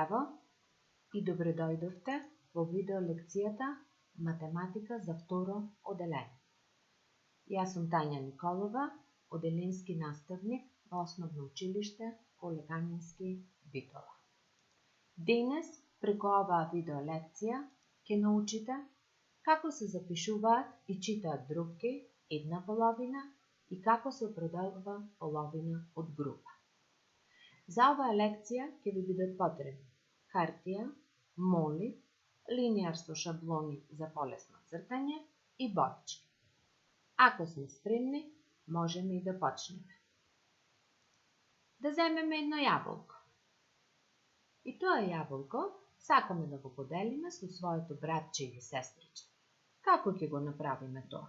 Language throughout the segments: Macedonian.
Здрава и добре дојдовте во видеолекцијата Математика за второ оделение. Јас сум Тања Николова, оделенски наставник во Основно училиште Полеганински Битола. Денес, преку оваа видеолекција, ќе научите како се запишуваат и читаат групки една половина и како се определува половина од група. За оваа лекција ќе ви бидат потребни хартија, молив, линијар со шаблони за полесно цртање и боички. Ако сме спремни, можеме и да почнеме. Да земеме едно јаболко. И тоа јаболко сакаме да го поделиме со своето братче или сестриче. Како ќе го направиме тоа?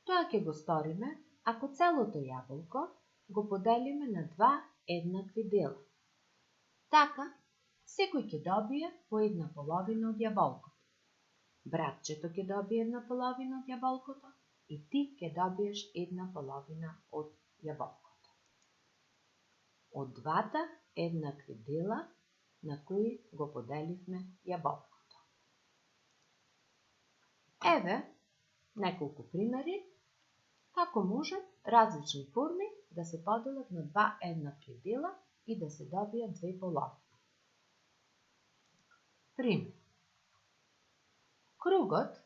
Тоа ќе го сториме ако целото јаболко го поделиме на два еднакви дела. Така, секој ќе добие по една половина од јаболкото. Братчето ќе добие една половина од јаболкото и ти ќе добиеш една половина од јаболкото. Од двата еднакви дела на кои го поделивме јаболкото. Еве неколку примери како може различни форми да се поделат на два еднакви дела и да се добијат две половини. Пример. Кругот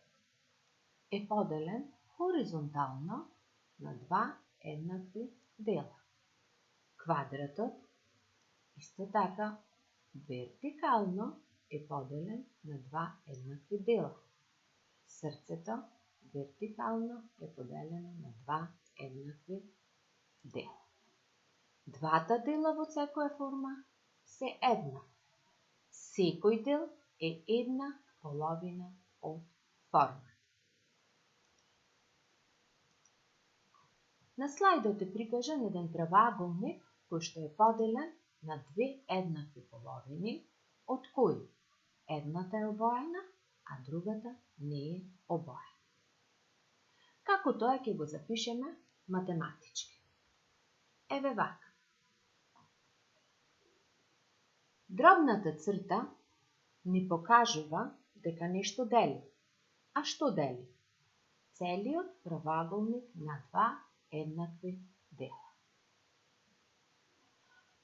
е поделен хоризонтално на два еднакви дела. Квадратот исто така вертикално е поделен на два еднакви дела. Срцето вертикално е поделено на два еднакви дела. Двата дела во секоја форма се еднакви. Секој дел е една половина од форма. На слайдот е прикажан еден правоаголник кој што е поделен на две еднакви половини, од кои едната е обоена, а другата не е обоена. Како тоа ќе го запишеме математички? Еве вака. Дробната црта ни покажува дека нешто дели. А што дели? Целиот правоаголник на два еднакви дела.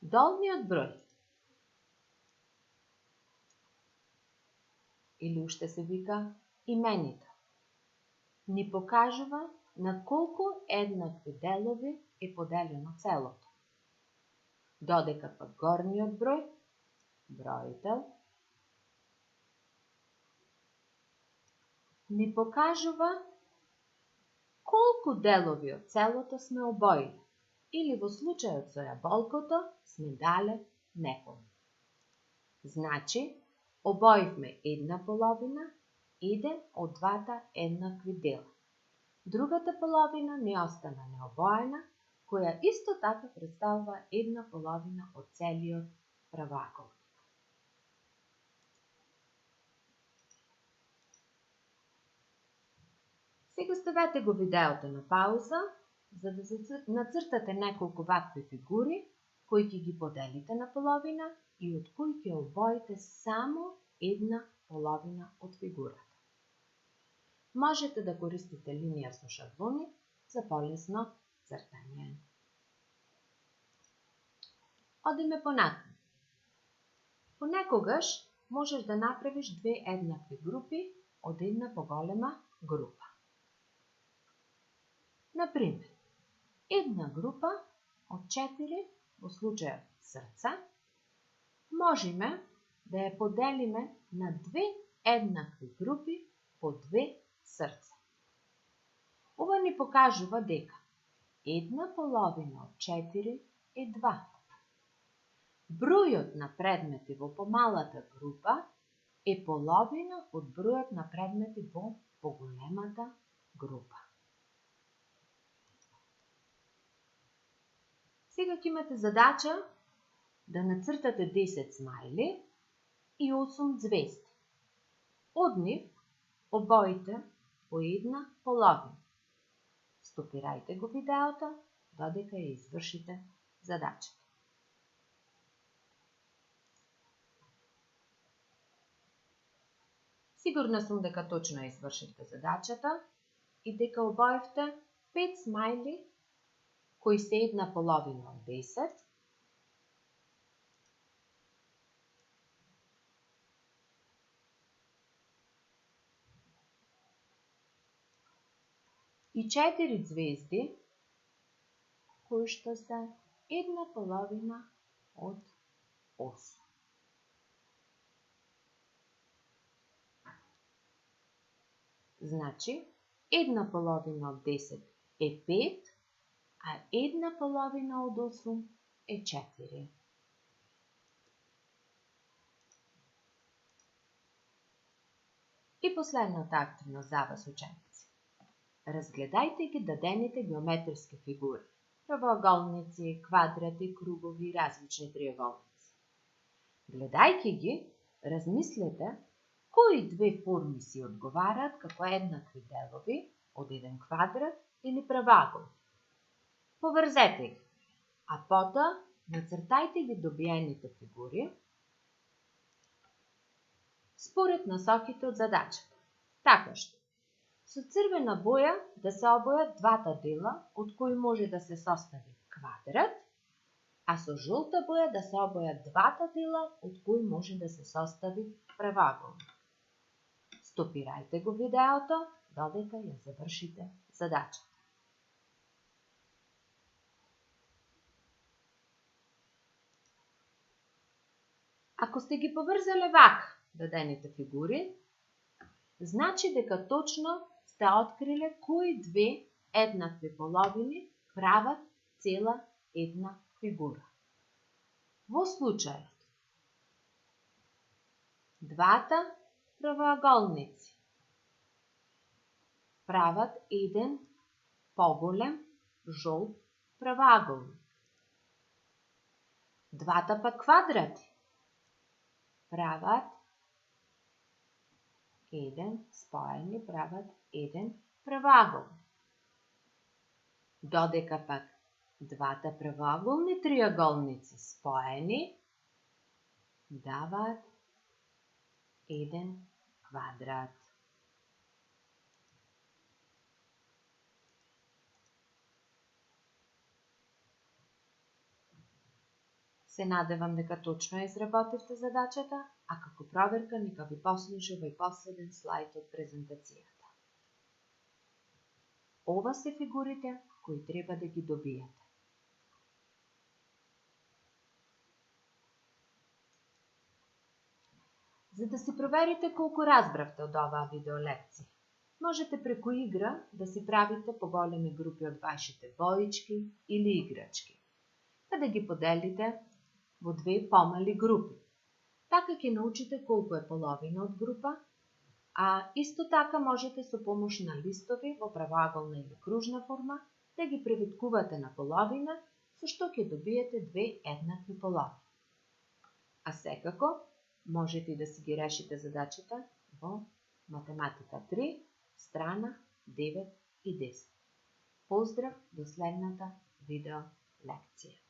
Долниот број или уште се вика именител ни покажува на колку еднакви делови е поделено целото. Додека пак горниот број, бројител, ни покажува колку делови од целото сме обоили, или во случајот со јаболкото сме дале неполно. Значи, обоивме една половина, еден од двата еднакви дела. Другата половина не остана необоена, која исто така представува една половина од целиот правоаголник. Сега ставете го видеото на пауза, за да нацртате неколку вакви фигури, кои ќе ги поделите на половина и од кои ќе обоите само една половина од фигурата. Можете да користите линијар со шаблони за полесно цртање. Одиме понатаму. Понекогаш можеш да направиш две еднакви групи од една поголема група. Например, една група од 4 во случајот срца можеме да ја поделиме на две еднакви групи по две срца. Ова ни покажува дека една половина од 4 е 2. Бројот на предмети во помалата група е половина од бројот на предмети во поголемата група. Сега ќе имате задача да нацртате 10 смајли и 8 звезди. Од нив обоите по една половина. Стопирајте го видеото додека ја извршите задачата. Сигурна сум дека точно ја извршивте задачата и дека обоевте 5 смајли кои се една половина од 10. И 4 звезди кои што се една половина од 8. Значи, една половина од 10 е 5, а една половина од 8 е 4. И последната активност за вас, ученици. Разгледајте ги дадените геометриски фигури. Правоаголници, квадрати, кругови и различни триаголници. Гледајќи ги, размислете кои две форми си одговараат како еднакви делови од еден квадрат или правоаголник. Поврзете ги, а потоа нацртајте ги добиените фигури според насоките од задачата. Така што, со црвена боја да се обојат двата дела од кои може да се состави квадрат, а со жолта боја да се обојат двата дела од кои може да се состави правоаголник. Стопирајте го видеото додека ја завршите задачата. Ако сте ги поврзале вака дадените фигури, значи дека точно сте откриле кои две еднакви половини прават цела една фигура. Во случајот, двата правоаголници прават еден поголем жолт правоаголник. Двата пак квадрати прават еден споени, прават еден правоаголник. Додека пак двата правоаголни триаголници споени даваат еден квадрат. Се надевам дека точно ја изработивте задачата, а како проверка нека ви послужи овој последен слајд од презентацијата. Ова се фигурите кои треба да ги добиете. За да си проверите колку разбравте од оваа видеолекција, можете преку игра да си правите поголеми групи од вашите боички или играчки, па да ги поделите во две помали групи. Така ќе научите колку е половина од група, а исто така можете со помош на листови во правоаголна или кружна форма да ги превиткувате на половина, со што ќе добиете две еднакви половини. А секако, можете и да си ги решите задачата во математика 3, страна 9 и 10. Поздрав до следната видео лекција.